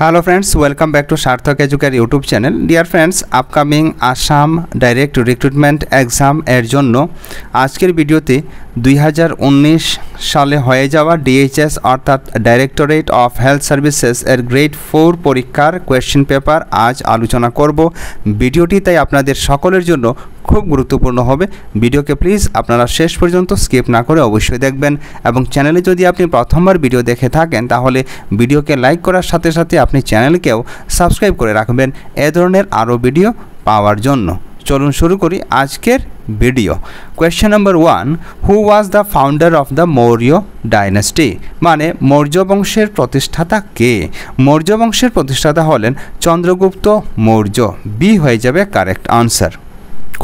Hello friends, welcome back to Sarthak Educare YouTube channel. Dear friends, upcoming Assam Direct Recruitment Exam এর জন্য আজকের ভিডিওতে 2019 সালে হয়ে যাওয়া DHS অর্থাৎ ডাইরেক্টরেট অফ হেলথ সার্ভিসেস এর গ্রেড 4 পরীক্ষার কোয়েশ্চেন পেপার আজ আলোচনা করব। ভিডিওটি তাই আপনাদের সকলের জন্য খুব গুরুত্বপূর্ণ হবে। ভিডিওকে প্লিজ আপনারা শেষ পর্যন্ত স্কিপ না করে অবশ্যই দেখবেন এবং চ্যানেলে যদি আপনি প্রথমবার ভিডিও দেখে থাকেন তাহলে ভিডিওকে লাইক করার সাথে সাথে আপনি চ্যানেলকেও সাবস্ক্রাইব করে রাখবেন এ ধরনের আরও ভিডিও পাওয়ার জন্য। চলুন শুরু করি আজকের video. Question number 1, who was the founder of the Maurya dynasty? মানে মৌর্য বংশের প্রতিষ্ঠাতা কে? মৌর্য বংশের প্রতিষ্ঠাতা হলেন চন্দ্রগুপ্ত মৌর্য। বি হয়ে যাবে correct answer.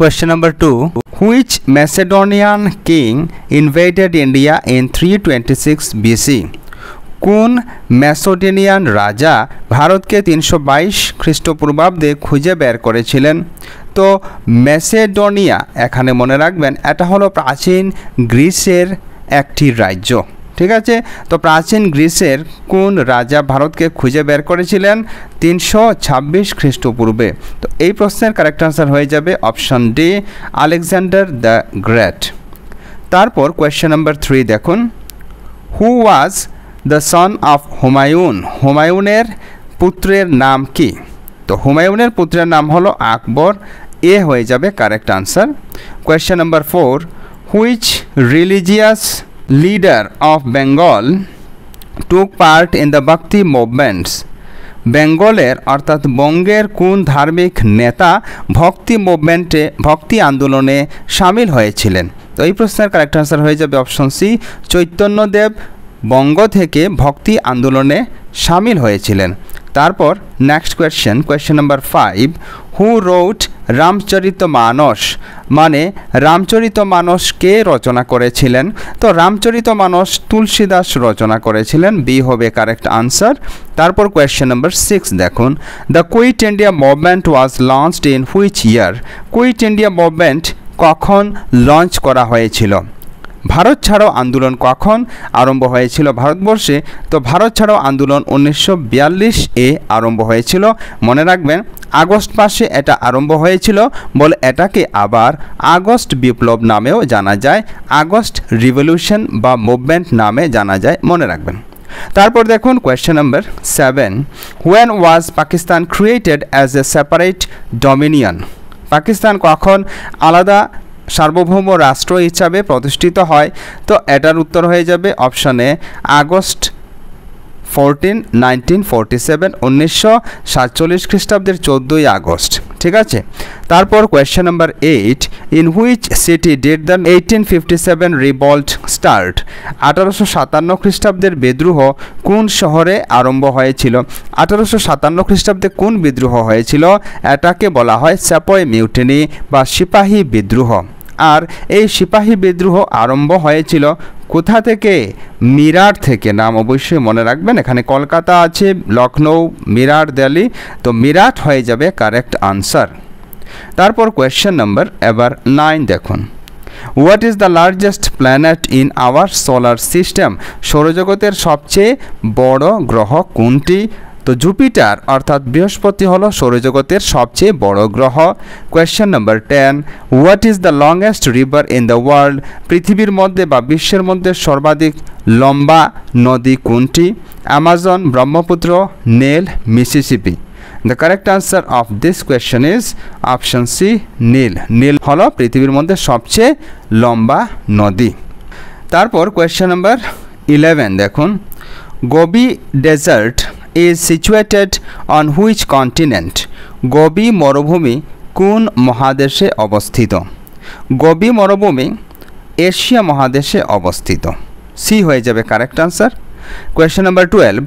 Question number 2, which Macedonian king invaded India in 326 BC? কোন ম্যাসেডোনিয়ান রাজা ভারতকে 322 খ্রিস্টপূর্বাব্দে খুঁজে বের করেছিলেন? তো ম্যাসেডোনিয়া এখানে মনে রাখবেন এটা হলো প্রাচীন গ্রিসের একটি রাজ্য। ঠিক আছে, তো প্রাচীন গ্রিসের কোন রাজা ভারতকে খুঁজে বের করেছিলেন 326 খ্রিস্টপূর্বে? তো এই প্রশ্নের কারেক্ট আনসার হয়ে যাবে option D, Alexander the Great. তারপর কোয়েশ্চেন নাম্বার 3 দেখুন, who was the son of Humayun? হুমায়ুনের পুত্রের নাম কি? তো হুমায়ুনের পুত্রের নাম হলো আকবর। এ হয়ে যাবে correct answer. Question number 4, which religious leader of Bengal took part in the Bhakti movements? বেঙ্গলের অর্থাৎ বঙ্গের কোন ধার্মিক নেতা ভক্তি আন্দোলনে সামিল হয়েছিলেন? তো এই প্রশ্নের কারেক্ট আনসার হয়ে যাবে অপশন সি, চৈতন্যদেব বঙ্গ থেকে ভক্তি আন্দোলনে সামিল হয়েছিলেন। তারপর নেক্সট কোয়েশ্চেন নাম্বার 5, হু রোট রামচরিতমানস? মানে রামচরিতমানস কে রচনা করেছিলেন? তো রামচরিতমানস তুলসীদাস রচনা করেছিলেন। বি হবে কারেক্ট আনসার। তারপর কোয়েশ্চেন নাম্বার 6 দেখুন, the quit India movement was launched in which year? Quit India movement কখন লঞ্চ করা হয়েছিল? ভারত ছাড়ো আন্দোলন কখন আরম্ভ হয়েছিল ভারতবর্ষে? তো ভারত ছাড়ো আন্দোলন 1942-এ আরম্ভ হয়েছিল। মনে রাখবেন আগস্ট মাসে এটা আরম্ভ হয়েছিল বলে এটাকে আবার আগস্ট বিপ্লব নামেও জানা যায়, আগস্ট রিভলিউশন বা মুভমেন্ট নামে জানা যায়, মনে রাখবেন। তারপর দেখুন question number 7, when was Pakistan created as a separate dominion? Pakistan কখন আলাদা সার্বভৌম রাষ্ট্র হিসাবে প্রতিষ্ঠিত হয়? তো এটার উত্তর হয়ে যাবে অপশানে আগস্ট 14, 1947, 1947 খ্রিস্টাব্দের 14ই আগস্ট। ঠিক আছে, তারপর question number 8, in which city did the 1857 revolt start? 1857 খ্রিস্টাব্দের বিদ্রোহ কোন শহরে আরম্ভ হয়েছিল? 1857 খ্রিস্টাব্দে কোন বিদ্রোহ হয়েছিল? এটাকে বলা হয় সেপয় মিউটিনি বা সিপাহী বিদ্রোহ। আর এই সিপাহী বিদ্রোহ আরম্ভ হয়েছিল কোথা থেকে? মিরাট থেকে। নাম অবশ্যই মনে রাখবেন, এখানে কলকাতা আছে, লখনৌ, মিরাট, দিল্লি, তো মিরাট হয়ে যাবে কারেক্ট আনসার। তারপর কোয়েশ্চেন নাম্বার এবার 9 দেখুন, what is the largest planet in our solar system? সৌরজগতের সবচেয়ে বড় গ্রহ কোনটি? তো জুপিটার অর্থাৎ বৃহস্পতি হলো সৌরজগতের সবচেয়ে বড় গ্রহ। Question number 10, what is the longest river in the world? পৃথিবীর মধ্যে বা বিশ্বের মধ্যে সর্বাধিক লম্বা নদী কোনটি? Amazon, Brahmaputra, Nile, Mississippi. The correct answer of this question is option C, Nile. Nile হলো পৃথিবীর মধ্যে সবচেয়ে লম্বা নদী। তারপর কোয়েশ্চেন নাম্বার 11 দেখুন, Gobi desert is situated on which continent? Gobi মরুভূমি কোন মহাদেশে অবস্থিত? গোবি মরুভূমি এশিয়া মহাদেশে অবস্থিত। সি হয়ে যাবে correct answer. Question number 12,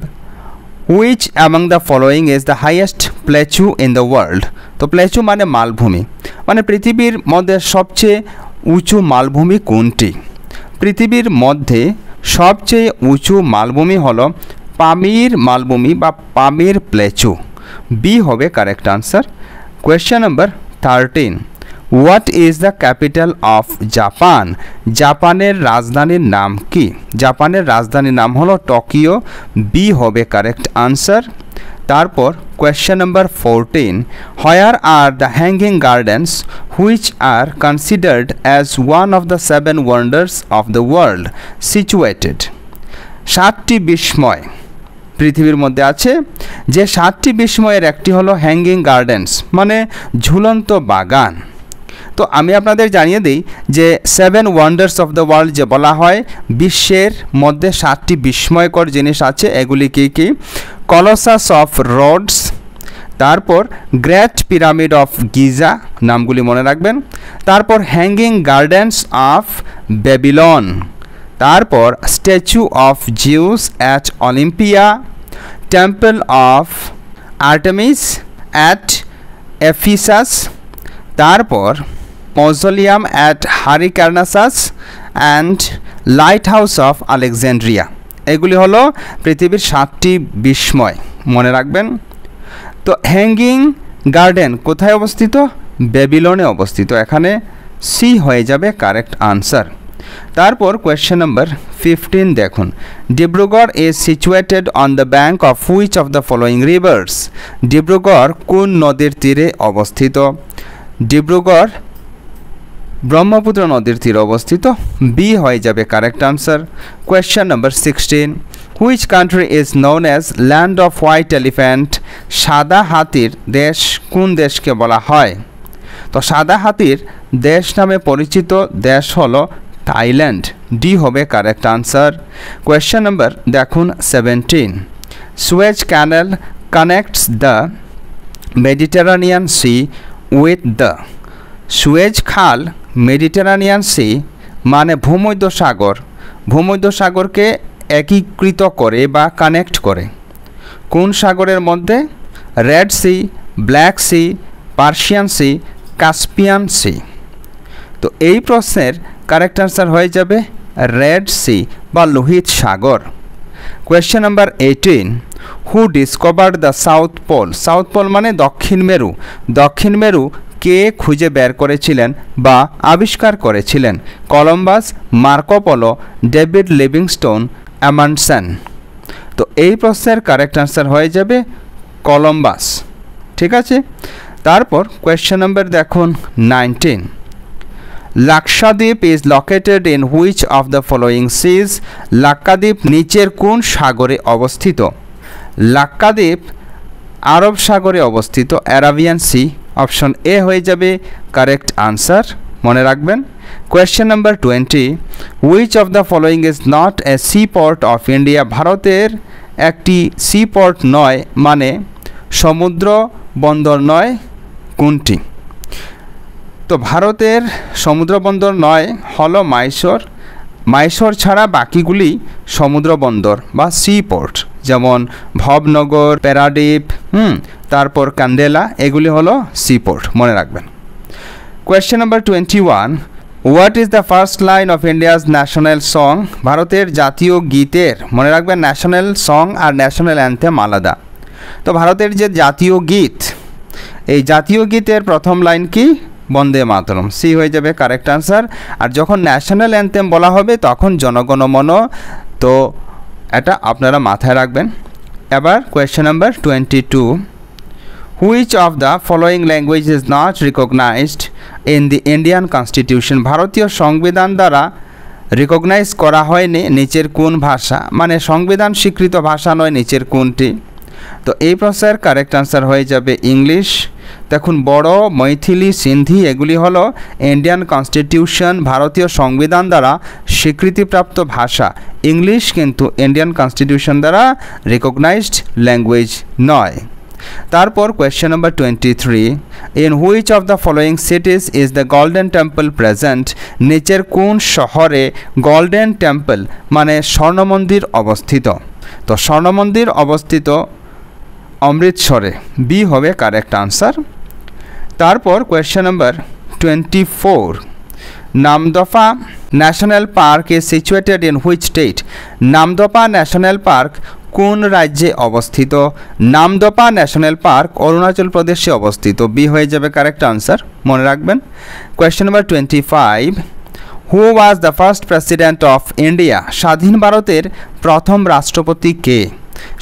which among the following is the highest plateau in the world? তো প্লেচু মানে মালভূমি, মানে পৃথিবীর মধ্যে সবচেয়ে উঁচু মালভূমি কোনটি? পৃথিবীর মধ্যে সবচেয়ে উঁচু মালভূমি হলো পামির মালভূমি বা পামির প্লেচু। বি হবে correct answer. Question number 13, what is the capital of Japan? জাপানের রাজধানীর নাম কি? জাপানের রাজধানীর নাম হলো টোকিও। বি হবে কারেক্ট আনসার। তারপর question number 14, where are the hanging gardens which are considered as one of the 7 wonders of the world situated? 7টি বিস্ময় পৃথিবীর মধ্যে আছে, যে 7টি বিস্ময়ের একটি হলো হ্যাঙ্গিং গার্ডেন্স, মানে ঝুলন্ত বাগান। তো আমি আপনাদের জানিয়ে দিই যে 7 ওয়ান্ডার্স অফ দ্য ওয়ার্ল্ড যে বলা হয়, বিশ্বের মধ্যে 7টি বিস্ময়কর জিনিস আছে। এগুলি কি কি? কলসাস অফ রোডস, তারপর গ্রেট পিরামিড অফ গিজা, নামগুলি মনে রাখবেন। তারপর হ্যাঙ্গিং গার্ডেন্স অফ ব্যাবিলন, তারপর statue of Zeus at Olympia, temple of Artemis at Ephesus, তারপর mausoleum at Halicarnassus and lighthouse of Alexandria. এগুলি হলো পৃথিবীর 7টি বিস্ময়, মনে রাখবেন। তো হ্যাঙ্গিং গার্ডেন কোথায় অবস্থিত? ব্যাবিলনে অবস্থিত। এখানে সি হয়ে যাবে কারেক্ট আনসার। তারপর কোয়েশ্চেন নাম্বার 15 দেখুন, Dibrugarh is situated on the bank of which of the following rivers? Dibrugarh কোন নদীর তীরে অবস্থিত? ডিব্রুগড় ব্রহ্মপুত্র নদীর তীরে অবস্থিত। বি হয়ে যাবে correct answer. Question number 16, which country is known as land off white elephant? সাদা হাতির দেশ কোন দেশকে বলা হয়? তো সাদা হাতির দেশ নামে পরিচিত দেশ হলো থাইল্যান্ড। ডি হবে কারেক্ট আনসার। কোয়েশ্চেন নাম্বার দেখুন 17, Suez canal connects the Mediterranean Sea with the? Suez খাল মেডিটেরানিয়ান সি মানে ভূমধ্যসাগর, ভূমধ্যসাগরকে একীকৃত করে বা কানেক্ট করে কোন সাগরের মধ্যে? Red Sea, Black Sea, Persian Sea, Caspian Sea. তো এই প্রশ্নের কারেক্ট আনসার হয়ে যাবে রেড সি বা লোহিত সাগর। Question number 18, who discovered the south pole? South pole মানে দক্ষিণ মেরু। দক্ষিণ মেরু কে খুঁজে বের করেছিলেন বা আবিষ্কার করেছিলেন? Columbus, Marco Polo, David Livingstone, Amundsen. তো এই প্রশ্নের কারেক্ট আনসার হয়ে যাবে কলম্বাস। ঠিক আছে। তারপর কোয়েশ্চেন নাম্বার দেখুন 19, Lakshadweep is located in which of the following seas? Lakshadweep নিচের কোন সাগরে অবস্থিত? লাক্ষাদ্বীপ আরব সাগরে অবস্থিত, অ্যারাবিয়ান সি। অপশন এ হয়ে যাবে কারেক্ট আনসার, মনে রাখবেন। Question number 20, which of the following is not a sea port of India? ভারতের একটি সি পোর্ট নয় মানে সমুদ্র বন্দর নয় কোনটি? তো ভারতের সমুদ্র বন্দর নয় হলো মাইসোর। মাইসোর ছাড়া বাকিগুলি সমুদ্র বন্দর বা সি পোর্ট, যেমন ভবনগর, প্যারাদ্বীপ, তারপর কান্ডেলা, এগুলি হলো সি পোর্ট, মনে রাখবেন। Question number 21, what is the first line of India's national song? ভারতের জাতীয় গীতের, মনে রাখবেন ন্যাশনাল সং আর ন্যাশনাল অ্যান্থেম আলাদা। তো ভারতের যে জাতীয় গীত, এই জাতীয় গীতের প্রথম লাইন কি? বন্দে মাতরম। সি হয়ে যাবে কারেক্ট আনসার। আর যখন ন্যাশনাল অ্যান্থেম বলা হবে তখন জনগণ মন। তো এটা আপনারা মাথায় রাখবেন। এবার question number 22, which of the following language is not recognised in the Indian constitution? ভারতীয় সংবিধান দ্বারা রিকগনাইজ করা হয়নি নিচের কোন ভাষা? মানে সংবিধান স্বীকৃত ভাষা নয় নিচের কোনটি? তো এই প্রশ্নের কারেক্ট আনসার হয়ে যাবে ইংলিশ। দেখুন, বড়ো, মৈথিলি, সিন্ধি এগুলি হলো ইন্ডিয়ান কনস্টিটিউশন ভারতীয় সংবিধান দ্বারা স্বীকৃতিপ্রাপ্ত ভাষা। ইংলিশ কিন্তু ইন্ডিয়ান কনস্টিটিউশন দ্বারা রিকগনাইজড ল্যাঙ্গুয়েজ নয়। তারপর question number 23, in which of the following সিটিজ is the golden temple present? নিচের কোন শহরে গোল্ডেন টেম্পল মানে স্বর্ণমন্দির অবস্থিত? তো স্বর্ণমন্দির অবস্থিত অমৃতসরে। বি হবে কারেক্ট আনসার। তারপর question number 24, Namdapha national park is situated in which state? Namdapha national park কোন রাজ্যে অবস্থিত? নামদফা ন্যাশনাল পার্ক অরুণাচল প্রদেশে অবস্থিত। বি হয়ে যাবে কারেক্ট আনসার, মনে রাখবেন। Question number 25, who was the first president of India? স্বাধীন ভারতের প্রথম রাষ্ট্রপতি কে?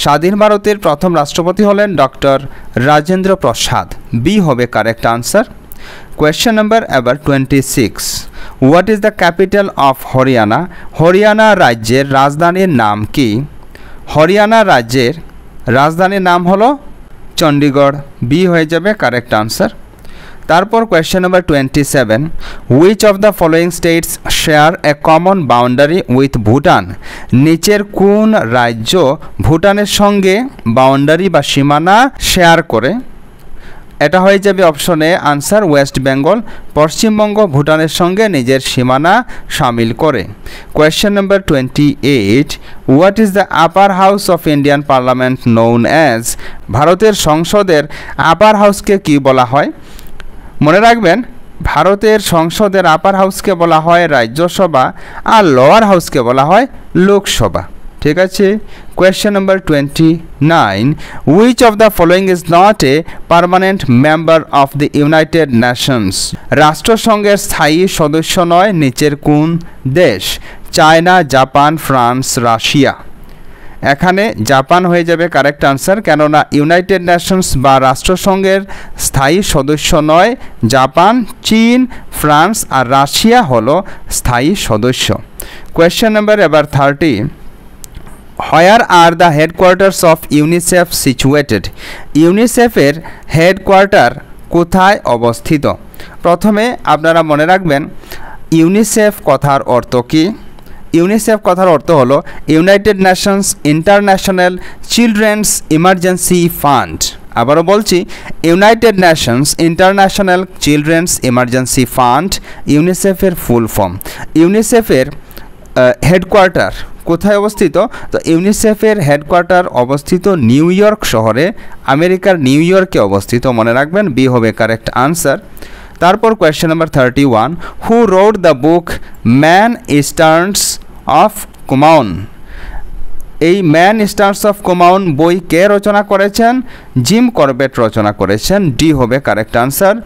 স্বাধীন ভারতের প্রথম রাষ্ট্রপতি হলেন ডক্টর রাজেন্দ্র প্রসাদ। বি হবে কারেক্ট আনসার। কোয়েশ্চেন নাম্বার এবার 26, what is the capital of Haryana? Haryana রাজ্যের রাজধানীর নাম কি? হরিয়ানা রাজ্যের রাজধানীর নাম হলো চণ্ডীগড়। বি হয়ে যাবে কারেক্ট আনসার। তারপর question number 27, which of the following states share a common boundary with Bhutan? নিচের কোন রাজ্য ভুটানের সঙ্গে বাউন্ডারি বা সীমানা শেয়ার করে? এটা হয়ে যাবে option A answer West Bengal. Paschimbanga ভুটানের সঙ্গে নিজের সীমানা শামিল করে। Question number 28, what is the upper house of Indian parliament known as? ভারতের সংসদের আপার হাউসকে কি বলা হয়? মনে রাখবেন, ভারতের সংসদের আপার হাউসকে বলা হয় রাজ্যসভা আর লোয়ার হাউসকে বলা হয় লোকসভা। ঠিক আছে। Question number 29, which of the following is not a permanent member of the United Nations? রাষ্ট্রসংঘের স্থায়ী সদস্য নয় নিচের কোন দেশ? China, Japan, France, Russia. এখানে জাপান হয়ে যাবে কারেক্ট আনসার, কেননা ইউনাইটেড নেশনস বা রাষ্ট্রসংঘের স্থায়ী সদস্য নয় জাপান, চীন, ফ্রান্স আর রাশিয়া হলো স্থায়ী সদস্য। কোয়েশ্চেন নাম্বার এবার 30, where are the headquarters of UNICEF situated? ইউনিসেফের হেডকোয়ার্টার কোথায় অবস্থিত? প্রথমে আপনারা মনে রাখবেন ইউনিসেফ কথার অর্থ কী। ইউনিসেফ কথার অর্থ হলো United Nations international children's emergency fund. আবারও বলছি, United Nations international children's emergency fund ইউনিসেফের ফুল ফর্ম। ইউনিসেফের হেডকোয়ার্টার কোথায় অবস্থিত? তো ইউনিসেফের হেডকোয়ার্টার অবস্থিত নিউ ইয়র্ক শহরে, আমেরিকার নিউ ইয়র্কে অবস্থিত। মনে রাখবেন, বি হবে কারেক্ট আনসার। তারপর question number 31, who wrote the book man eaters of Kumaon? এই ম্যান ইস্টার্নস অফ কুমাউন বই কে রচনা করেছেন? জিম করবেট রচনা করেছেন। ডি হবে কারেক্ট আনসার।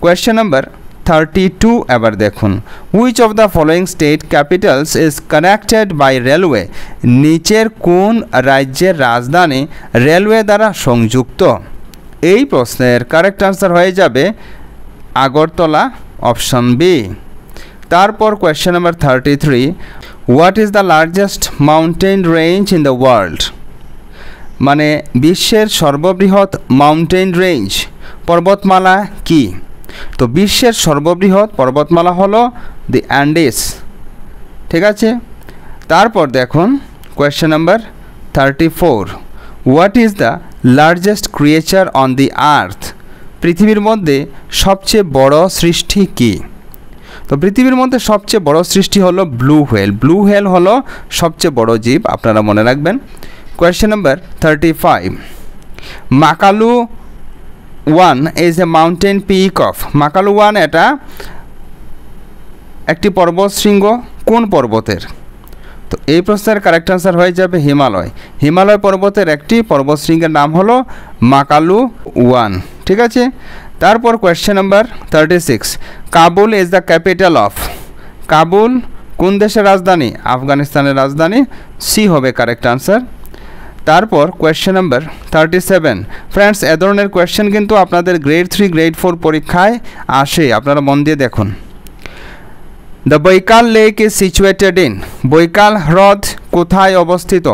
কোয়েশ্চেন নাম্বার 32 এবার দেখুন, which of the following state capitals is connected by railway? নিচের কোন রাজ্যের রাজধানী রেলওয়ে দ্বারা সংযুক্ত? এই প্রশ্নের কারেক্ট আনসার হয়ে যাবে আগরতলা, অপশন বি। তারপর question number 33, what is the largest mountain range in the world? মানে বিশ্বের সর্ববৃহৎ মাউন্টেন রেঞ্জ পর্বতমালা কি? তো বিশ্বের সর্ববৃহৎ পর্বতমালা হলো দি অ্যান্ডিস। ঠিক আছে। তারপর দেখুন question number 34, what is the largest creature on the earth? পৃথিবীর মধ্যে সবচেয়ে বড় সৃষ্টি কি? তো পৃথিবীর মধ্যে সবচেয়ে বড় সৃষ্টি হলো ব্লু হোয়েল। ব্লু হোয়েল হলো সবচেয়ে বড় জীব, আপনারা মনে রাখবেন। Question number 35, Makalu 1 is a mountain peak of? Makalu 1 এটা একটি পর্বতশৃঙ্গ কোন পর্বতের? তো এই প্রশ্নের কারেক্ট আনসার হয়ে যাবে হিমালয়। হিমালয় পর্বতের একটি পর্বতশৃঙ্গের নাম হলো মাকালু 1। ঠিক আছে। তারপর question number 36, Kabul is the capital of? Kabul কোন দেশের রাজধানী? আফগানিস্তানের রাজধানী। সি হবে কারেক্ট আনসার। তারপর কোয়েশ্চেন নাম্বার 37, ফ্রেন্ডস এ ধরনের কোয়েশ্চেন কিন্তু আপনাদের গ্রেড 3 গ্রেড 4 পরীক্ষায় আসে, আপনারা মন দিয়ে দেখুন। The Baikal lake is situated in? Baikal হ্রদ কোথায় অবস্থিত?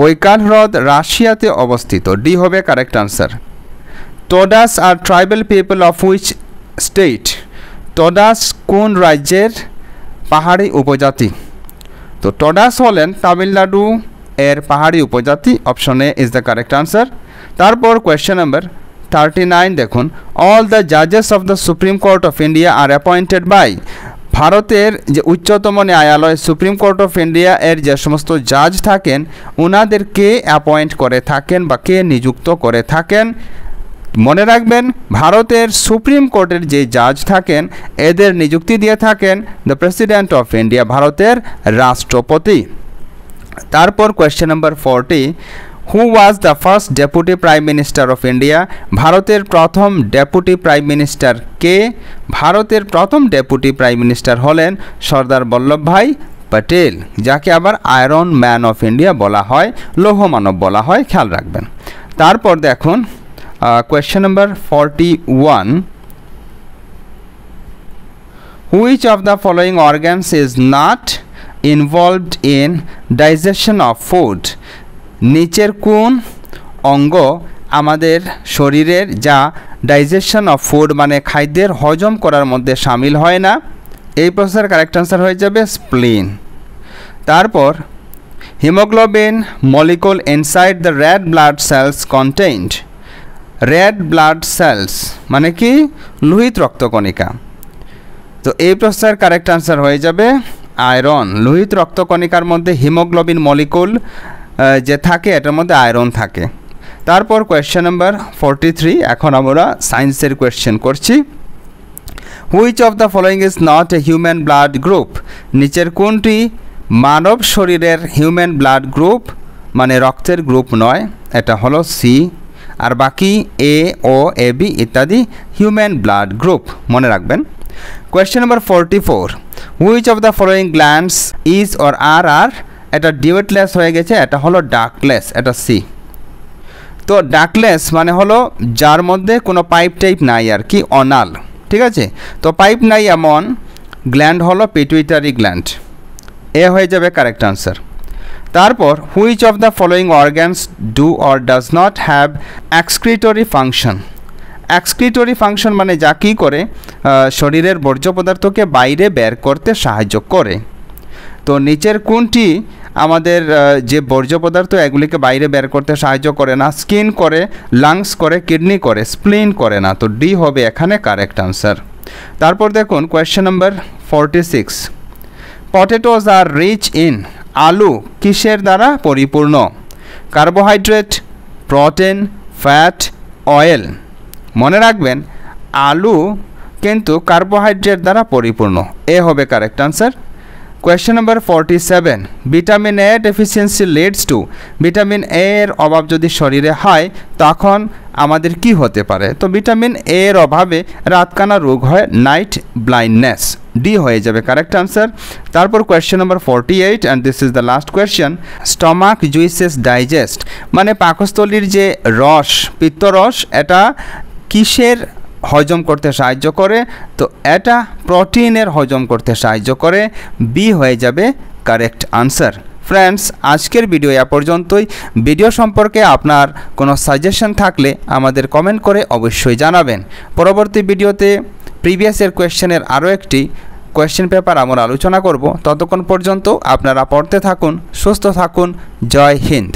বৈকাল হ্রদ রাশিয়াতে অবস্থিত। ডি হবে correct answer. Todas are tribal people of which state? Todas কোন রাজ্যের পাহাড়ি উপজাতি? তো টোডাস হলেন তামিলনাড়ু এর পাহাড়ি উপজাতি। Option A is the correct answer. তারপর কোয়েশ্চেন নাম্বার 39 দেখুন, অল দ্য জাজেস of the supreme court of India are appointed by? ভারতের যে উচ্চতম ন্যায়ালয় সুপ্রিম কোর্ট অফ ইন্ডিয়া এর যে সমস্ত জাজ থাকেন ওনাদের কে অ্যাপয়েন্ট করে থাকেন বা কে নিযুক্ত করে থাকেন? মনে রাখবেন, ভারতের সুপ্রিম কোর্টের যে জাজ থাকেন এদের নিযুক্তি দিয়ে থাকেন দ্য প্রেসিডেন্ট অফ ইন্ডিয়া, ভারতের রাষ্ট্রপতি। তারপর question number 40, who was the first deputy prime minister of India? ভারতের প্রথম ডেপুটি প্রাইম মিনিস্টার কে? ভারতের প্রথম ডেপুটি প্রাইম মিনিস্টার হলেন সর্দার বল্লভভাই প্যাটেল, যাকে আবার আয়রন ম্যান অফ ইন্ডিয়া বলা হয়, লৌহ মানব বলা হয়, খেয়াল রাখবেন। তারপর দেখুন question number 41, which of the following organs is not involved in digestion of food? নিচের কোন অঙ্গ আমাদের শরীরের যা ডাইজেশন অফ ফুড মানে খাদ্যের হজম করার মধ্যে সামিল হয় না? এই প্রশ্নের কারেক্ট আনসার হয়ে যাবে স্প্লিন। তারপর haemoglobin molecule inside the red blood cells contained. Red blood cells মানে কি? লোহিত রক্তকণিকা। তো এই প্রশ্নের কারেক্ট আনসার হয়ে যাবে আয়রন। লোহিত রক্তকণিকার মধ্যে হিমোগ্লোবিন মলিকুল যে থাকে এটার মধ্যে আয়রন থাকে। তারপর কোয়েশ্চেন নাম্বার 43, এখন আমরা সায়েন্সের কোয়েশ্চেন করছি। Which of the following is not a human blood group? নিচের কোনটি মানব শরীরের হিউম্যান ব্লাড গ্রুপ মানে রক্তের গ্রুপ নয়? এটা হলো সি, আর বাকি এ, ও, এ, বি ইত্যাদি হিউম্যান ব্লাড গ্রুপ, মনে রাখবেন। Question number 44, which of the following glands is or আর এটা ডিউটলেস হয়ে গেছে, এটা হলো ডাকলেস, এটা সি। তো ডাকলেস মানে হলো যার মধ্যে কোনো পাইপ টাইপ নাই আর কি, অনাল, ঠিক আছে। তো পাইপ নাই এমন গ্ল্যান্ড হলো পিটুইটারি গ্ল্যান্ড, এ হয়ে যাবে কারেক্ট আনসার। তারপর which of the following organs do or does not have excretory function? Excretory function মানে যা কী করে শরীরের বর্জ্য পদার্থকে বাইরে বের করতে সাহায্য করে। তো নিচের কোনটি আমাদের যে বর্জ্য পদার্থ এগুলিকে বাইরে বের করতে সাহায্য করে না? স্কিন করে, লাংস করে, কিডনি করে, স্প্লিন করে না। তো ডি হবে এখানে কারেক্ট আনসার। তারপর দেখুন question number 46, potatoes are rich in. আলু কিসের দ্বারা পরিপূর্ণ? Carbohydrate, protein, fat, oil. মনে রাখবেন আলু কিন্তু কার্বোহাইড্রেট দ্বারা পরিপূর্ণ, এ হবে correct answer. Question number 47, vitamin A deficiency leads to. Vitamin A এর অভাব যদি শরীরে হয় তখন আমাদের কি হতে পারে? তো ভিটামিন এ এর অভাবে রাতকানা রোগ হয়, নাইট ব্লাইন্ডনেস, ডি হয়ে যাবে কারেক্ট আনসার। তারপর question number 48 and this is the last question, stomach juices digest মানে পাকস্থলীর যে রস, পিত্তরস, এটা কিসের হজম করতে সাহায্য করে? তো এটা প্রোটিনের হজম করতে সাহায্য করে, বি হয়ে যাবে কারেক্ট আনসার। ফ্রেন্ডস, আজকের ভিডিও এ পর্যন্তই। ভিডিও সম্পর্কে আপনার কোনো সাজেশন থাকলে আমাদের কমেন্ট করে অবশ্যই জানাবেন। পরবর্তী ভিডিওতে প্রিভিয়াসের কোয়েশ্চেনের আরও একটি কোয়েশ্চেন পেপার আমরা আলোচনা করব। ততক্ষণ পর্যন্ত আপনারা পড়তে থাকুন, সুস্থ থাকুন। জয় হিন্দ।